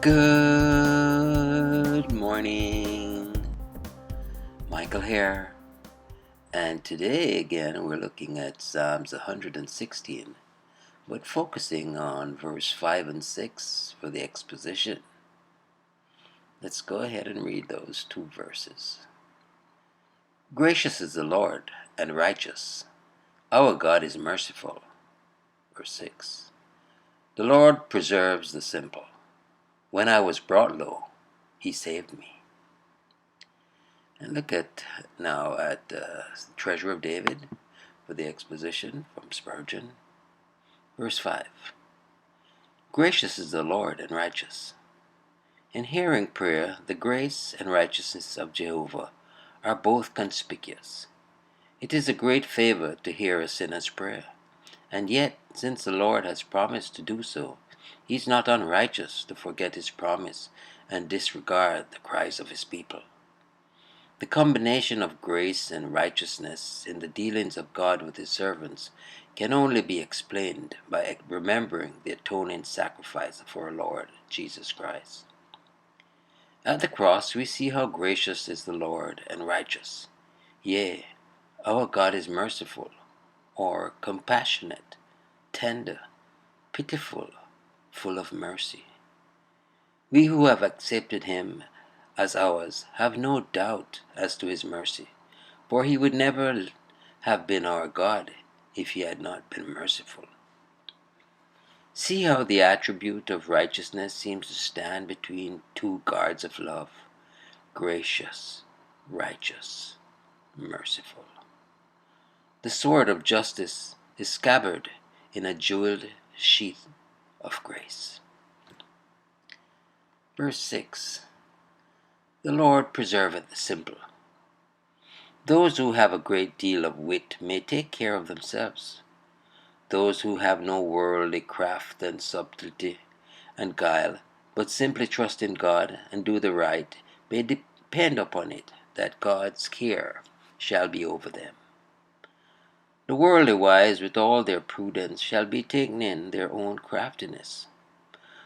Good morning, Michael here, and today again we're looking at Psalms 116, but focusing on verse 5 and 6 for the exposition. Let's go ahead and read those two verses. Gracious is the Lord and righteous. Our God is merciful. Verse 6. The Lord preserves the simple. When I was brought low, he saved me. And look at now at the Treasure of David for the exposition from Spurgeon. Verse 5. Gracious is the Lord and righteous. In hearing prayer, the grace and righteousness of Jehovah are both conspicuous. It is a great favor to hear a sinner's prayer, and yet, since the Lord has promised to do so, he is not unrighteous to forget his promise and disregard the cries of his people. The combination of grace and righteousness in the dealings of God with his servants can only be explained by remembering the atoning sacrifice of our Lord Jesus Christ. At the cross we see how gracious is the Lord and righteous. Yea, our God is merciful, or compassionate, tender, pitiful, full of mercy. We who have accepted him as ours have no doubt as to his mercy, for he would never have been our God if he had not been merciful. See how the attribute of righteousness seems to stand between two guards of love: gracious, righteous, merciful. The sword of justice is scabbarded in a jeweled sheath of grace. Verse 6. The Lord preserveth the simple. Those who have a great deal of wit may take care of themselves. Those who have no worldly craft and subtlety and guile, but simply trust in God and do the right, may depend upon it that God's care shall be over them. The worldly wise with all their prudence shall be taken in their own craftiness.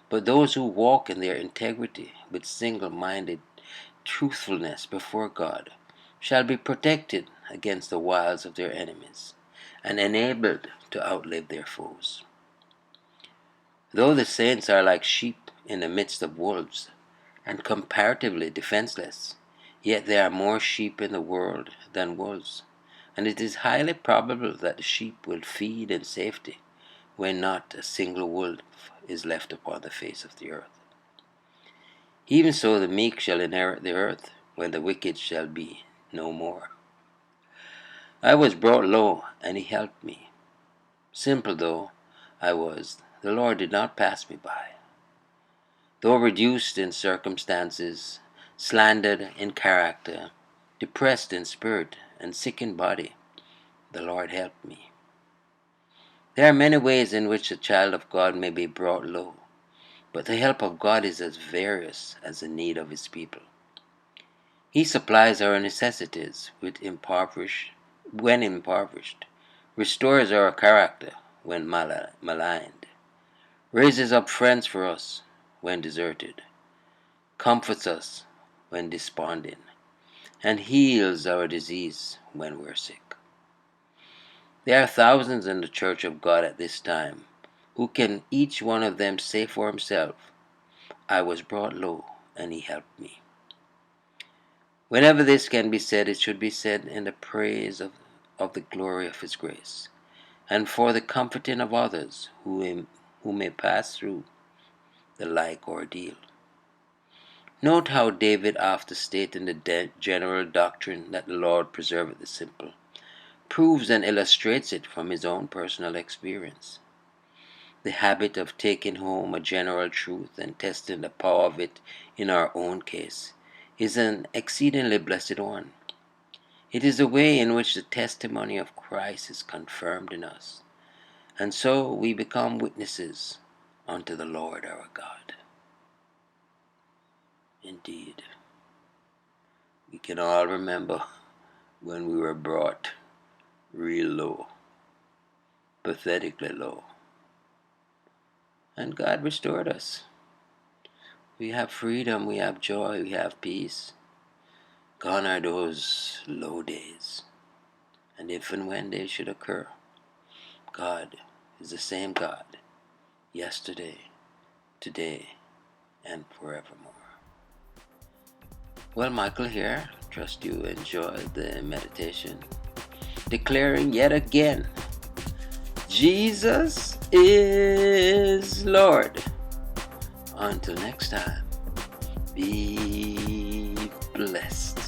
But those who walk in their integrity with single-minded truthfulness before God shall be protected against the wiles of their enemies and enabled to outlive their foes. Though the saints are like sheep in the midst of wolves and comparatively defenseless, yet there are more sheep in the world than wolves, and it is highly probable that the sheep will feed in safety when not a single wolf is left upon the face of the earth. Even so the meek shall inherit the earth, when the wicked shall be no more. I was brought low, and he helped me. Simple though I was, the Lord did not pass me by. Though reduced in circumstances, slandered in character, depressed in spirit, and sick in body, the Lord helped me. There are many ways in which a child of God may be brought low, but the help of God is as various as the need of his people. He supplies our necessities when impoverished, restores our character when maligned, raises up friends for us when deserted, comforts us when desponding, and heals our disease when we're sick. There are thousands in the church of God at this time who can each one of them say for himself, I was brought low, and he helped me. Whenever this can be said, it should be said in the praise of the glory of his grace, and for the comforting of others who may pass through the like ordeal. Note how David, after stating the general doctrine that the Lord preserveth the simple, proves and illustrates it from his own personal experience. The habit of taking home a general truth and testing the power of it in our own case is an exceedingly blessed one. It is the way in which the testimony of Christ is confirmed in us, and so we become witnesses unto the Lord our God. Indeed, we can all remember when we were brought real low, pathetically low, and God restored us. We have freedom, we have joy, we have peace. Gone are those low days. And if and when they should occur, God is the same God, yesterday, today, and forevermore. Well, Michael here. Trust you enjoyed the meditation. Declaring yet again, Jesus is Lord. Until next time, be blessed.